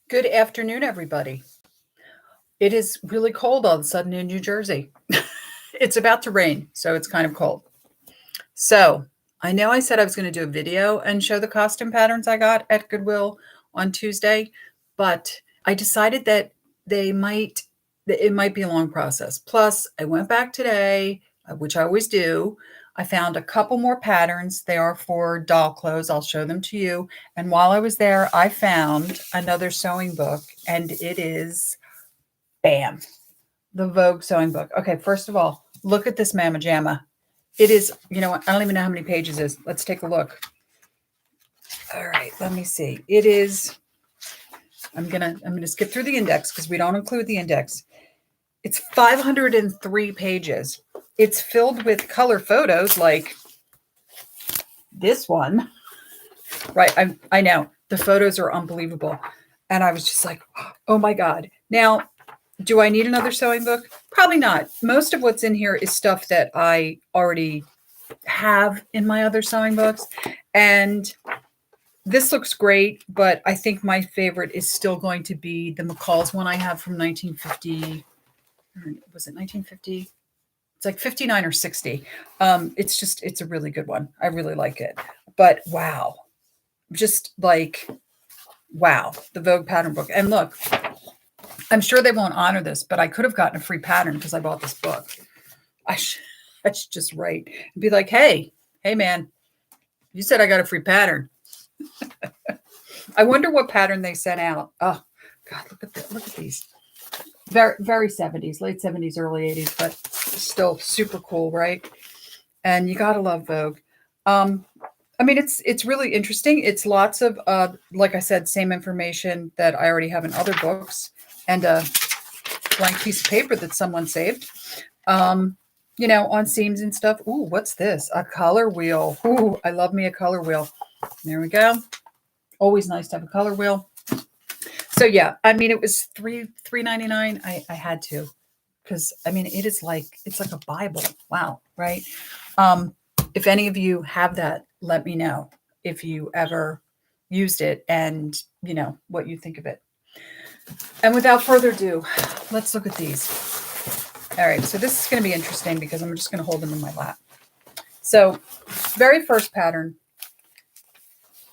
Good afternoon, everybody. It is really cold all of a sudden in New Jersey. It's about to rain, so it's kind of cold. So I know I said I was going to do a video and show the costume patterns I got at Goodwill on Tuesday, but I decided that it might be a long process. Plus, I went back today, which I always do. I found a couple more patterns. They are for doll clothes. I'll show them to you. And while I was there, I found another sewing book, and it is, bam, the Vogue sewing book. Okay, first of all, look at this mamma jamma. It is, I don't even know how many pages it is. Let's take a look. All right, let me see. It is, I'm gonna skip through the index because we don't include the index. It's 503 pages. It's filled with color photos like this one, right? I know the photos are unbelievable. And I was just like, oh my God. Now, do I need another sewing book? Probably not. Most of what's in here is stuff that I already have in my other sewing books. And this looks great, but I think my favorite is still going to be the McCall's one I have from 1950. Was it 1950? It's like 59 or 60. It's a really good one. I really like it. But wow, just like, wow, the Vogue pattern book. And look, I'm sure they won't honor this, but I could have gotten a free pattern because I bought this book. I should just write and be like, hey man, you said I got a free pattern. I wonder what pattern they sent out. Oh God, look at these. Very, very 70s, late 70s, early 80s, but still super cool, right? And you gotta love Vogue. I mean, it's really interesting. It's lots of, like I said, same information that I already have in other books, and a blank piece of paper that someone saved, on seams and stuff. Ooh, what's this? A color wheel. Ooh, I love me a color wheel. There we go. Always nice to have a color wheel. So yeah, I mean, it was $3.99. I had to, because I mean, it's like a Bible. Wow, right? If any of you have that, let me know if you ever used it and what you think of it. And without further ado, let's look at these. All right, so this is going to be interesting because I'm just going to hold them in my lap. So, very first pattern.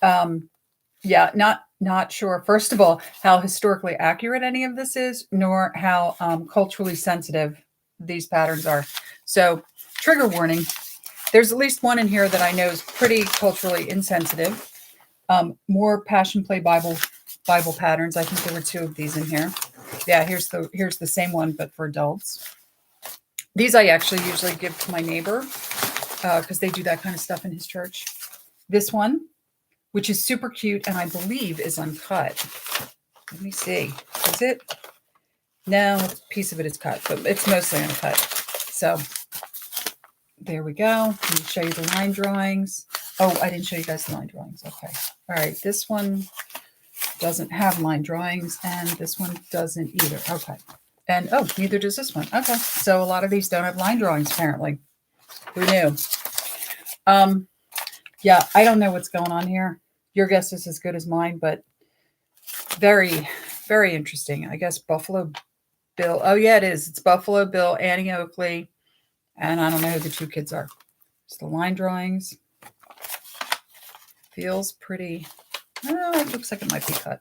Yeah, not sure, first of all, how historically accurate any of this is, nor how culturally sensitive these patterns are. So, trigger warning. There's at least one in here that I know is pretty culturally insensitive. More Passion Play Bible patterns. I think there were two of these in here. Yeah, here's the same one, but for adults. These I actually usually give to my neighbor because they do that kind of stuff in his church. This one, which is super cute and I believe is uncut. Let me see. Is it? No, a piece of it is cut, but it's mostly uncut. So there we go. Let me show you the line drawings. Oh, I didn't show you guys the line drawings. Okay. All right. This one doesn't have line drawings and this one doesn't either. Okay. And oh, neither does this one. Okay. So a lot of these don't have line drawings apparently. Who knew? Yeah, I don't know what's going on here. Your guess is as good as mine, but very, very interesting. I guess Buffalo Bill. Oh yeah, it is. It's Buffalo Bill, Annie Oakley, and I don't know who the two kids are. It's the line drawings. Feels pretty. Oh, it looks like it might be cut.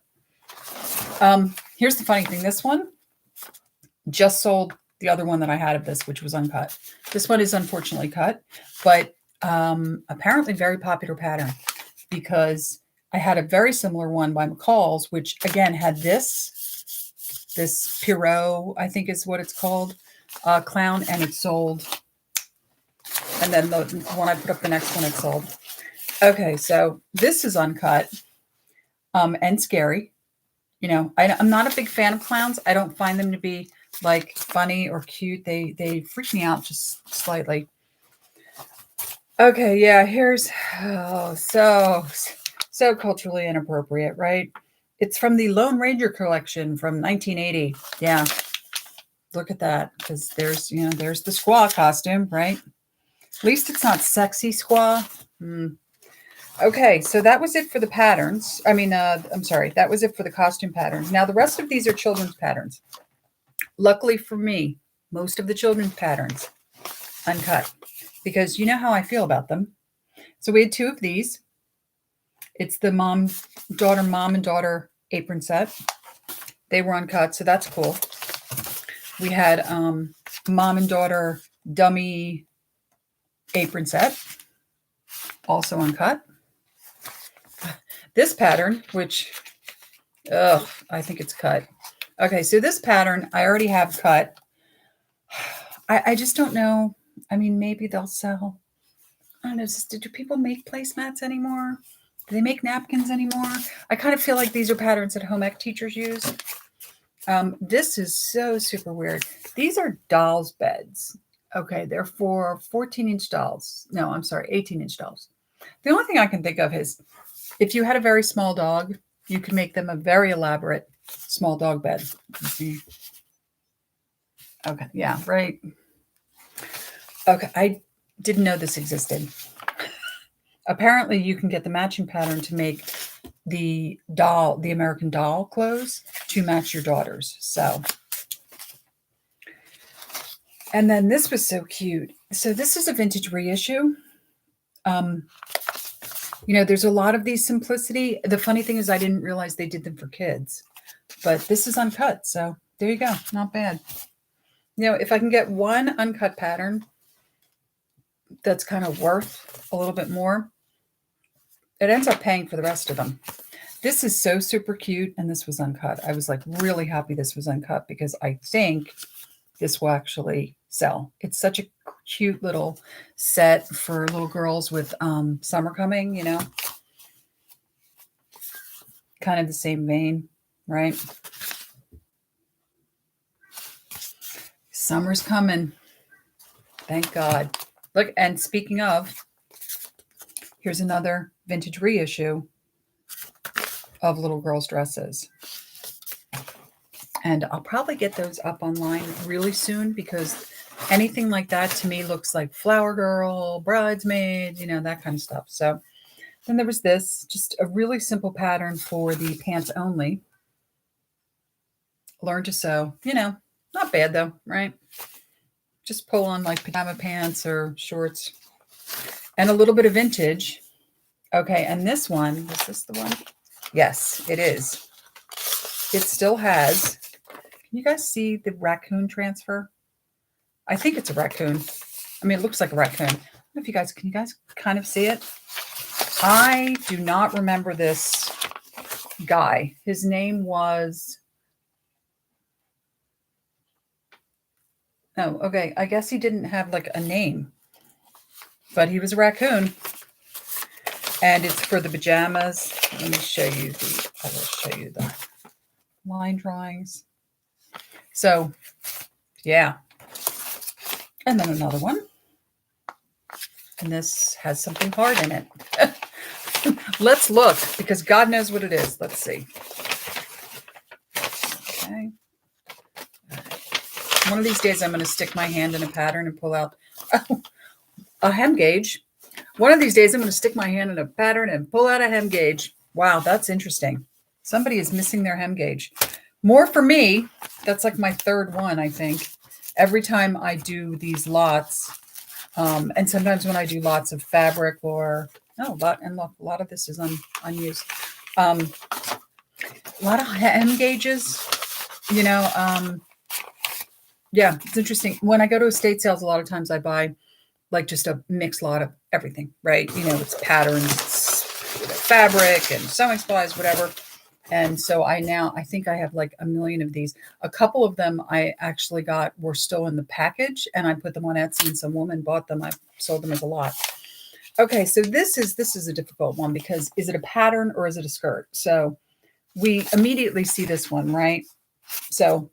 Here's the funny thing. This one just sold the other one that I had of this, which was uncut. This one is unfortunately cut, but apparently very popular pattern because I had a very similar one by McCall's, which again had this Pierrot, I think is what it's called, clown, and it sold. And then the one I put up the next one, it sold. Okay, so this is uncut and scary. I'm not a big fan of clowns. I don't find them to be like funny or cute. They freak me out just slightly. Okay, yeah, here's so culturally inappropriate, right? It's from the Lone Ranger collection from 1980. Yeah, look at that, because there's the squaw costume, right? At least it's not sexy squaw. Okay, so that was it for the patterns. I'm sorry, that was it for the costume patterns. Now the rest of these are children's patterns. Luckily for me, most of the children's patterns uncut because you know how I feel about them. So we had two of these. It's the mom and daughter apron set. They were uncut, so that's cool. We had mom and daughter dummy apron set, also uncut. This pattern, which, I think it's cut. Okay, so this pattern I already have cut. I just don't know. I mean, maybe they'll sell. I don't know. Do people make placemats anymore? Do they make napkins anymore? I kind of feel like these are patterns that home ec teachers use. This is so super weird. These are dolls' beds. Okay, they're for 14-inch dolls. No, I'm sorry, 18-inch dolls. The only thing I can think of is if you had a very small dog, you could make them a very elaborate small dog bed. Okay, yeah, right. Okay, I didn't know this existed. Apparently, you can get the matching pattern to make the American Doll clothes to match your daughters. So, and then this was so cute. So this is a vintage reissue. There's a lot of these Simplicity. The funny thing is I didn't realize they did them for kids, but this is uncut. So there you go. Not bad. If I can get one uncut pattern that's kind of worth a little bit more, it ends up paying for the rest of them. This is so super cute, and this was uncut. I was like really happy this was uncut because I think this will actually sell. It's such a cute little set for little girls with summer coming, kind of the same vein, right? Summer's coming. Thank God. Look, and speaking of, here's another vintage reissue of little girls' dresses. And I'll probably get those up online really soon because anything like that to me looks like Flower Girl, Bridesmaid, that kind of stuff. So then there was this, just a really simple pattern for the pants only. Learn to sew, not bad though, right? Just pull on like pajama pants or shorts and a little bit of vintage. Okay, and this one, is this the one? Yes, it is. It still has, can you guys see the Raccoon Transfer? I think it's a raccoon. I mean, it looks like a raccoon. I don't know if can you guys kind of see it? I do not remember this guy. His name was, oh, okay. I guess he didn't have like a name, but he was a raccoon. And it's for the pajamas. Let me show you I will show you the line drawings. So, yeah. And then another one. And this has something hard in it. Let's look, because God knows what it is. Let's see. Okay. One of these days, I'm going to stick my hand in a pattern and pull out a hem gauge. One of these days, I'm going to stick my hand in a pattern and pull out a hem gauge. Wow, that's interesting. Somebody is missing their hem gauge. More for me. That's like my third one, I think. Every time I do these lots, and sometimes when I do lots of fabric or, a lot of this is unused. A lot of hem gauges, yeah, it's interesting. When I go to estate sales, a lot of times I buy like just a mixed lot of everything, right? It's patterns, it's fabric and sewing supplies, whatever. And so I think I have like a million of these. A couple of them I actually were still in the package and I put them on Etsy and some woman bought them. I sold them as a lot. Okay, so this is a difficult one because is it a pattern or is it a skirt? So we immediately see this one, right? So,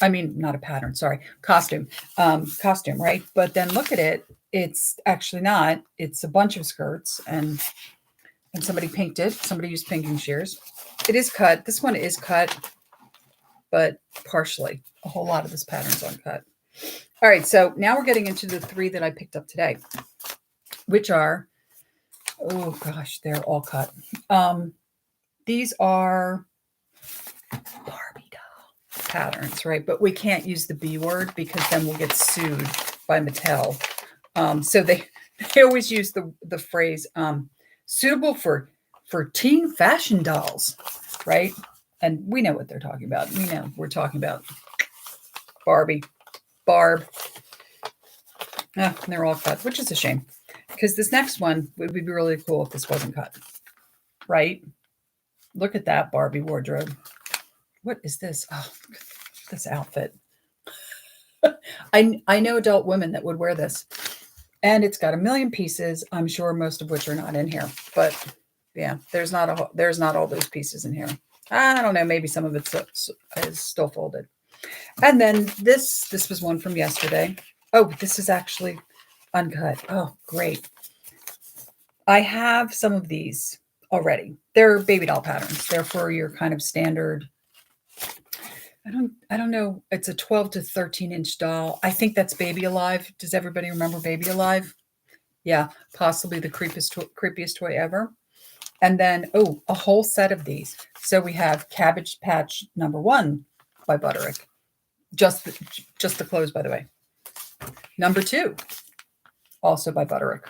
I mean, not a pattern, sorry, costume, right? But then look at it. It's actually not. It's a bunch of skirts and somebody pinked it. Somebody used pinking shears. It is cut. This one is cut, but partially. A whole lot of this pattern's uncut. All right, so now we're getting into the three that I picked up today, which are Oh gosh, they're all cut. These are Barbie doll patterns, right? But we can't use the B word because then we'll get sued by Mattel. So they always use the phrase suitable for teen fashion dolls, right? And we know what they're talking about. We know we're talking about Barbie, Barb. And they're all cut, which is a shame because this next one would be really cool if this wasn't cut, right? Look at that Barbie wardrobe. What is this? Oh, this outfit. I know adult women that would wear this. And it's got a million pieces, I'm sure most of which are not in here. But yeah, there's not all those pieces in here. I don't know, maybe some of it is still folded. And then this was one from yesterday. Oh, this is actually uncut. Oh, great. I have some of these already. They're baby doll patterns. They're for your kind of standard. I don't know. It's a 12 to 13 inch doll. I think that's Baby Alive. Does everybody remember Baby Alive? Yeah, possibly the creepiest toy ever. And then, oh, a whole set of these. So we have Cabbage Patch #1 by Butterick. Just the clothes, by the way. #2, also by Butterick.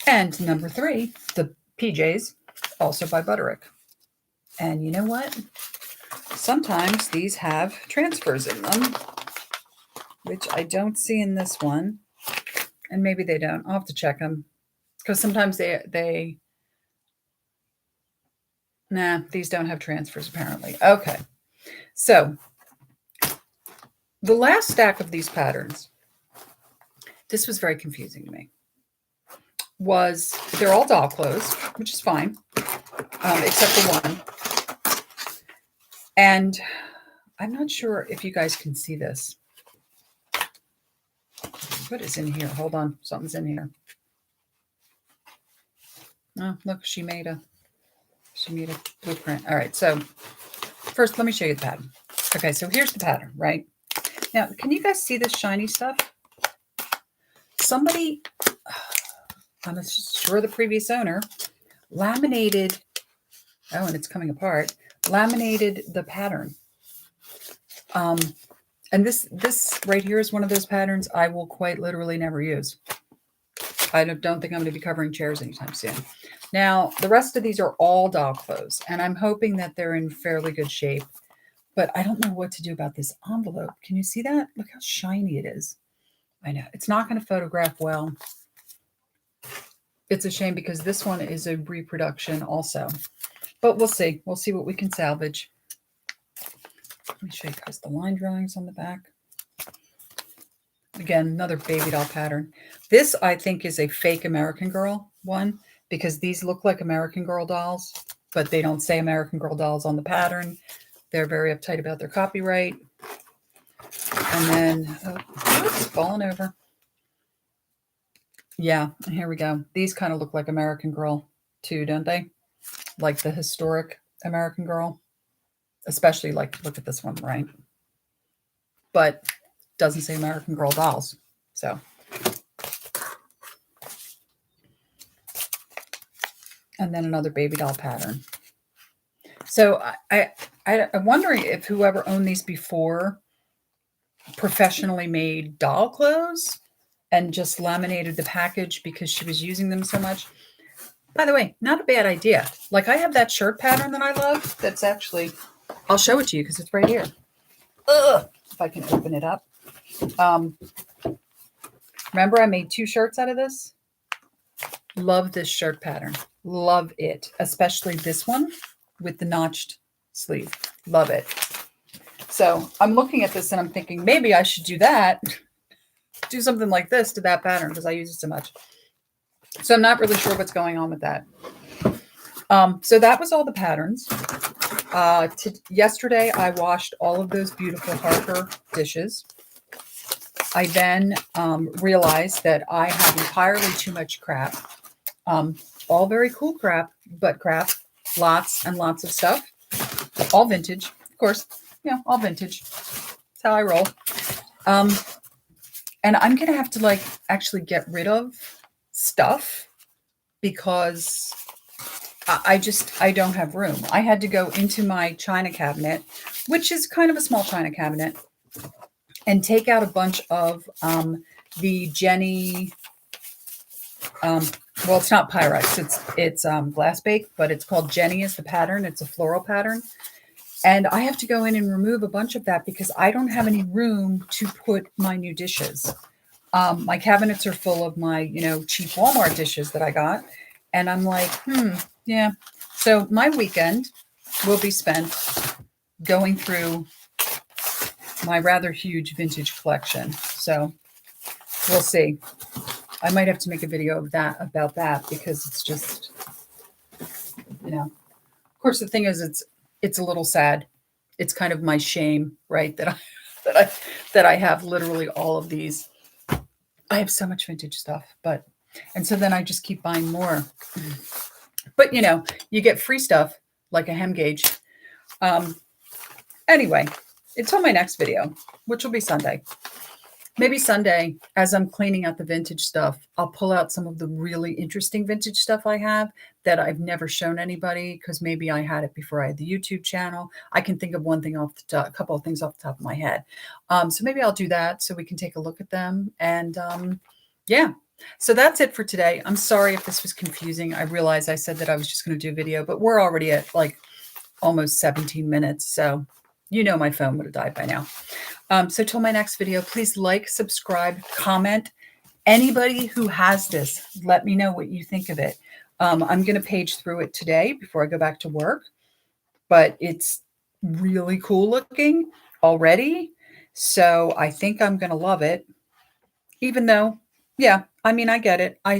And #3, the PJs, also by Butterick. And you know what? Sometimes these have transfers in them, which I don't see in this one. And maybe they don't. I'll have to check them. Because sometimes nah, these don't have transfers apparently. Okay. So the last stack of these patterns, this was very confusing to me, they're all doll clothes, which is fine, except for one. And I'm not sure if you guys can see this. What is in here? Hold on. Something's in here. Oh, look, she made a blueprint. All right. So first, let me show you the pattern. Okay. So here's the pattern, right? Now, can you guys see this shiny stuff? Somebody, I'm sure the previous owner, laminated, oh, and it's coming apart, laminated the pattern. And this right here is one of those patterns I will quite literally never use. I don't think I'm going to be covering chairs anytime soon. Now, the rest of these are all doll clothes, and I'm hoping that they're in fairly good shape, but I don't know what to do about this envelope. Can you see that? Look how shiny it is. I know. It's not going to photograph well. It's a shame because this one is a reproduction also, but we'll see. We'll see what we can salvage. Let me show you guys the line drawings on the back. Again, another baby doll pattern. This, I think, is a fake American Girl one because these look like American Girl dolls, but they don't say American Girl dolls on the pattern. They're very uptight about their copyright. And then, it's falling over. Yeah, here we go. These kind of look like American Girl too, don't they? Like the historic American Girl. Especially like, look at this one, right? But doesn't say American Girl dolls. So. And then another baby doll pattern. So I'm wondering if whoever owned these before professionally made doll clothes and just laminated the package because she was using them so much. By the way, not a bad idea. Like I have that shirt pattern that I love. That's actually, I'll show it to you because it's right here. Ugh, if I can open it up. Remember I made 2 shirts out of this? Love this shirt pattern. Love it. Especially this one with the notched sleeve. Love it. So I'm looking at this and I'm thinking maybe I should do that. Do something like this to that pattern because I use it so much. So I'm not really sure what's going on with that. So that was all the patterns. Yesterday, I washed all of those beautiful Harper dishes. I then realized that I have entirely too much crap. All very cool crap, but crap. Lots and lots of stuff. All vintage, of course. Yeah, all vintage. That's how I roll. And I'm going to have to like actually get rid of stuff because I don't have room. I had to go into my china cabinet, which is kind of a small china cabinet, and take out a bunch of the Jenny, well, it's not Pyrex, it's glass baked, but it's called Jenny is the pattern. It's a floral pattern. And I have to go in and remove a bunch of that because I don't have any room to put my new dishes. My cabinets are full of my, cheap Walmart dishes that I got. And I'm like, yeah. So my weekend will be spent going through my rather huge vintage collection. So we'll see. I might have to make a video of about that because it's just, of course the thing is it's a little sad. It's kind of my shame, right? That I have literally all of these. I have so much vintage stuff, and so then I just keep buying more. But you get free stuff like a hem gauge. Anyway, until my next video, which will be Sunday. Maybe Sunday, as I'm cleaning out the vintage stuff, I'll pull out some of the really interesting vintage stuff I have that I've never shown anybody because maybe I had it before I had the YouTube channel. I can think of one thing off the top, a couple of things off the top of my head. So maybe I'll do that so we can take a look at them. And yeah, so that's it for today. I'm sorry if this was confusing. I realize I said that I was just going to do a video, but we're already at like almost 17 minutes. So my phone would have died by now. So till my next video, please like, subscribe, comment. Anybody who has this, let me know what you think of it. I'm going to page through it today before I go back to work, but it's really cool looking already. So I think I'm going to love it, even though, yeah, I mean, I get it. I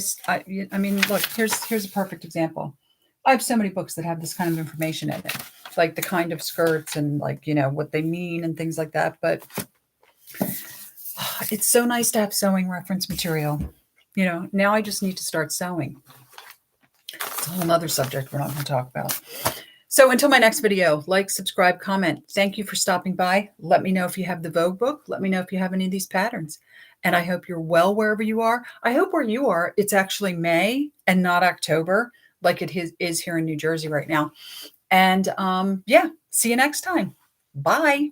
mean, look, here's a perfect example. I have so many books that have this kind of information in it, like the kind of skirts and like, what they mean and things like that. But it's so nice to have sewing reference material. Now I just need to start sewing. It's a whole other subject we're not going to talk about. So until my next video, like, subscribe, comment. Thank you for stopping by. Let me know if you have the Vogue book. Let me know if you have any of these patterns. And I hope you're well wherever you are. I hope where you are, it's actually May and not October, like it is here in New Jersey right now. And yeah, see you next time. Bye.